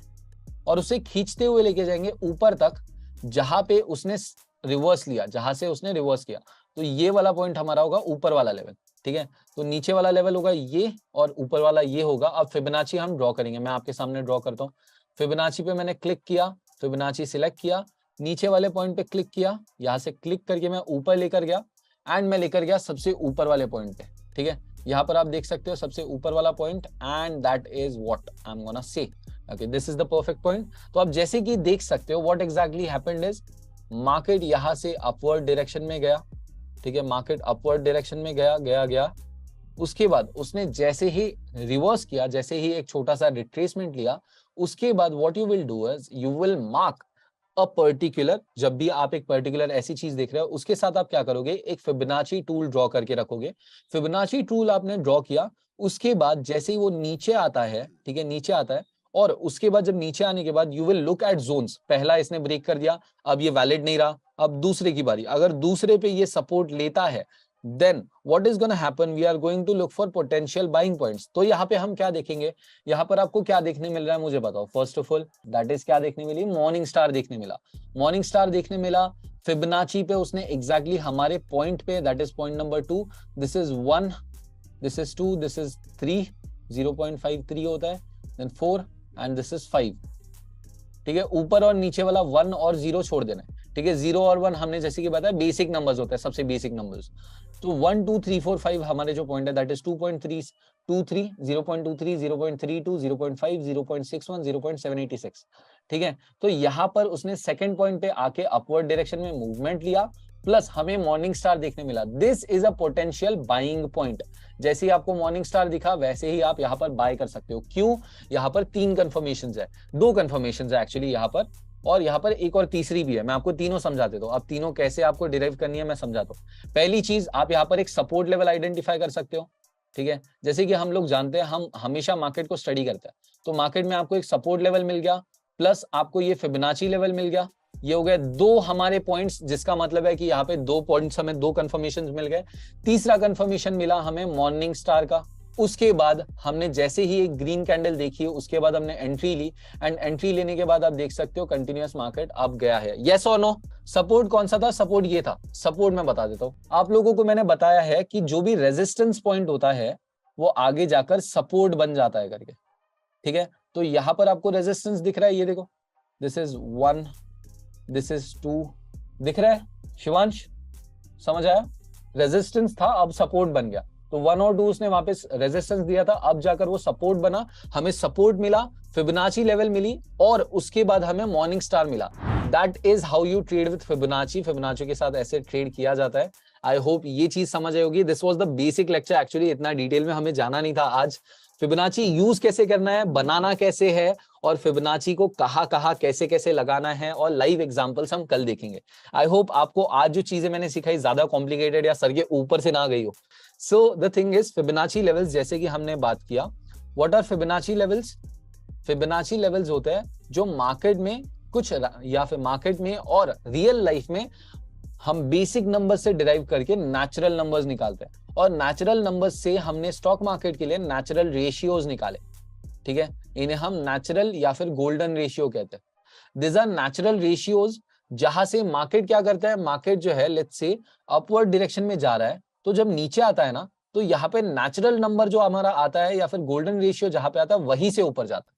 और उसे खींचते हुए लेके जाएंगे ऊपर तक, जहां पे उसने रिवर्स लिया, जहां से उसने रिवर्स किया। तो ये वाला पॉइंट हमारा होगा ऊपर वाला लेवल। ठीक है, तो नीचे वाला लेवल होगा ये और ऊपर वाला ये होगा। अब फिबोनाची हम ड्रॉ करेंगे, मैं आपके सामने ड्रॉ करता हूँ। फिबोनाची पे मैंने क्लिक किया, फिबोनाची सिलेक्ट किया, नीचे वाले पॉइंट पे क्लिक किया, यहां से क्लिक करके मैं ऊपर लेकर गया एंड मैं लेकर गया सबसे ऊपर वाले पॉइंट पे। ठीक है, यहाँ पर आप देख सकते हो सबसे ऊपर वाला point, and that is what I am gonna say. Okay, this is the perfect point. तो आप जैसे कि देख सकते हो what exactly happened is, market यहां से अपवर्ड डायरेक्शन में गया। ठीक है, मार्केट अपवर्ड डायरेक्शन में गया गया गया, उसके बाद उसने जैसे ही रिवर्स किया, जैसे ही एक छोटा सा रिट्रेसमेंट लिया, उसके बाद what you will do is you will mark a particular, जब भी आप एक पर्टिकुलर ऐसी चीज देख रहे हो उसके साथ आप क्या करोगे, एक फिबोनाची टूल ड्रॉ करके रखोगे। फिबोनाची टूल आपने ड्रॉ किया, उसके बाद जैसे ही वो नीचे आता है, ठीक है, नीचे आता है, और उसके बाद जब नीचे आने के बाद you will look at zones. पहला इसने ब्रेक कर दिया, अब ये वैलिड नहीं रहा, अब दूसरे की बारी, अगर दूसरे पे ये सपोर्ट लेता है, then what is gonna happen, we are going to look for potential buying points. तो यहाँ पे हम क्या देखेंगे, यहाँ पर आपको क्या देखने मिल रहा है मुझे बताओ। First of all that is क्या देखने मिली, मॉर्निंग स्टार देखने मिला, मॉर्निंग स्टार देखने मिला। फिबोनाची पे उसने एग्जैक्टली हमारे पॉइंट पे, that is point number 2, this is 1, this is 2, this is 3, 0.53 होता है, देन 4 एंड दिस इज 5। ठीक है, ऊपर और नीचे वाला 1 और 0 छोड़ देना है। ठीक है, 0 और 1 हमने जैसे कि बताया बेसिक नंबर्स होते हैं, सबसे बेसिक नंबर्स। तो 1 2 3 4 5 हमारे जो पॉइंट है दैट इज 2.3, 0.23, 0.32, 0.5, 0.61, 0.786। ठीक है, तो यहाँ पर उसने सेकंड पॉइंट पे आके अपवर्ड डायरेक्शन में मूवमेंट लिया, प्लस हमें मॉर्निंग स्टार देखने मिला। This is a potential buying point. जैसे ही आपको मॉर्निंग स्टार दिखा वैसे ही आप यहाँ पर बाय कर सकते हो। क्यों, यहाँ पर 3 कंफर्मेशंस है, 2 कंफर्मेशंस है एक्चुअली यहाँ पर, और यहाँ पर एक और तीसरी भी है। मैं आपको तीनों समझा देता हूँ, अब तीनों कैसे आपको डिराइव करनी है मैं समझाता हूँ। पहली चीज, आप यहाँ पर एक सपोर्ट लेवल आइडेंटिफाई कर सकते हो। ठीक है, जैसे कि हम लोग जानते हैं, हम हमेशा मार्केट को स्टडी करते हैं, तो मार्केट में आपको एक सपोर्ट लेवल मिल गया, प्लस आपको ये फिबोनाची लेवल मिल गया। ये हो गए 2 हमारे पॉइंट्स, जिसका मतलब है कि यहाँ पे 2 पॉइंट्स हमें 2 कंफर्मेशन मिल गए। तीसरा कंफर्मेशन मिला हमें मॉर्निंग स्टार का। उसके बाद हमने जैसे ही एक ग्रीन कैंडल देखी, उसके बाद हमने एंट्री ली, एंड एंट्री लेने के बाद आप देख सकते हो कंटिन्यूअस मार्केट अब गया है। यस और नो। सपोर्ट कौन सा था, सपोर्ट ये था। सपोर्ट मैं बता देता हूं आप लोगों को, मैंने बताया है कि जो भी रेजिस्टेंस पॉइंट होता है वो आगे जाकर सपोर्ट बन जाता है करके। ठीक है, तो यहां पर आपको रेजिस्टेंस दिख रहा है, ये देखो, दिस इज 1, दिस इज 2, दिख रहा है। शिवांश समझ आया? रेजिस्टेंस था, अब सपोर्ट बन गया। तो 1 और 2 उसने वहां पे रेजिस्टेंस दिया था, अब जाकर वो सपोर्ट बना, हमें सपोर्ट मिला, फिबोनाची लेवल मिली, और उसके बाद हमें मॉर्निंग स्टार मिला। That is how you trade with Fibonacci. Fibonacci के साथ ऐसे ट्रेड किया जाता है। आई होप ये चीज समझ आई होगी। This was the basic lecture, actually इतना डिटेल में हमें जाना नहीं था आज। फिबोनाची यूज कैसे करना है, बनाना कैसे है, और फिबोनाची को कहाँ कहाँ कैसे कैसे लगाना है, और लाइव एग्जांपल्स हम कल देखेंगे। आई होप आपको आज जो चीजें मैंने सिखाई ज्यादा कॉम्प्लिकेटेड या सर के ऊपर से ना गई हो। So the thing is Fibonacci levels, जैसे कि हमने बात किया, what are Fibonacci levels? Fibonacci levels होते हैं जो मार्केट में कुछ, या फिर मार्केट में और रियल लाइफ में हम बेसिक नंबर से डिराइव करके नेचुरल नंबर्स निकालते हैं, और नेचुरल नंबर्स से हमने स्टॉक मार्केट के लिए नेचुरल रेशियोज निकाले। ठीक है, इन्हें हम नेचुरल या फिर गोल्डन रेशियो कहते हैं। दिस आर नेचुरल रेशियोज, जहां से मार्केट क्या करता है, मार्केट जो है लेट्स से अपवर्ड डायरेक्शन में जा रहा है, तो जब नीचे आता है ना, तो यहाँ पे नेचुरल नंबर जो हमारा आता है या फिर गोल्डन रेशियो जहां पे आता है वहीं से ऊपर जाता है।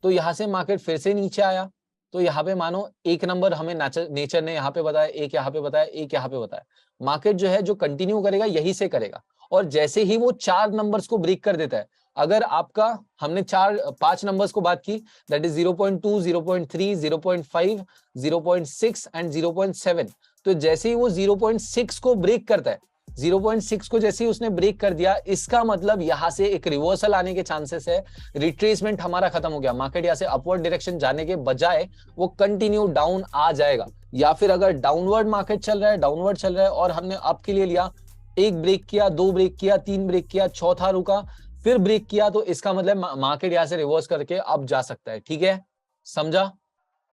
तो यहाँ से मार्केट फिर से नीचे आया, तो यहाँ पे मानो एक नंबर हमें नेचर ने यहाँ पे बताया, एक यहाँ पे बताया, एक यहाँ पे बताया। मार्केट जो है जो कंटिन्यू करेगा यही से करेगा, और जैसे ही वो 4 नंबर्स को ब्रेक कर देता है, अगर आपका, हमने 5 नंबर्स को बात की, दैट इज 0.2, 0.3, 0.5, 0.6 एंड 0.7। तो जैसे ही वो 0.6 को ब्रेक करता है, 0.6 को जैसे ही उसने ब्रेक कर दिया, इसका मतलब यहां से एक रिवर्सल आने के चांसेस है, रिट्रेसमेंट हमारा खत्म हो गया। मार्केट यहां से अपवर्ड डायरेक्शन जाने के बजाय वो कंटिन्यू डाउन आ जाएगा। या फिर अगर डाउनवर्ड मार्केट चल रहा है, डाउनवर्ड चल रहा है, और हमने अप के लिए लिया, 1 ब्रेक किया, 2 ब्रेक किया, 3 ब्रेक किया, चौथा रुका, फिर ब्रेक किया, तो इसका मतलब मार्केट यहां से रिवर्स करके अब जा सकता है। ठीक है, समझा?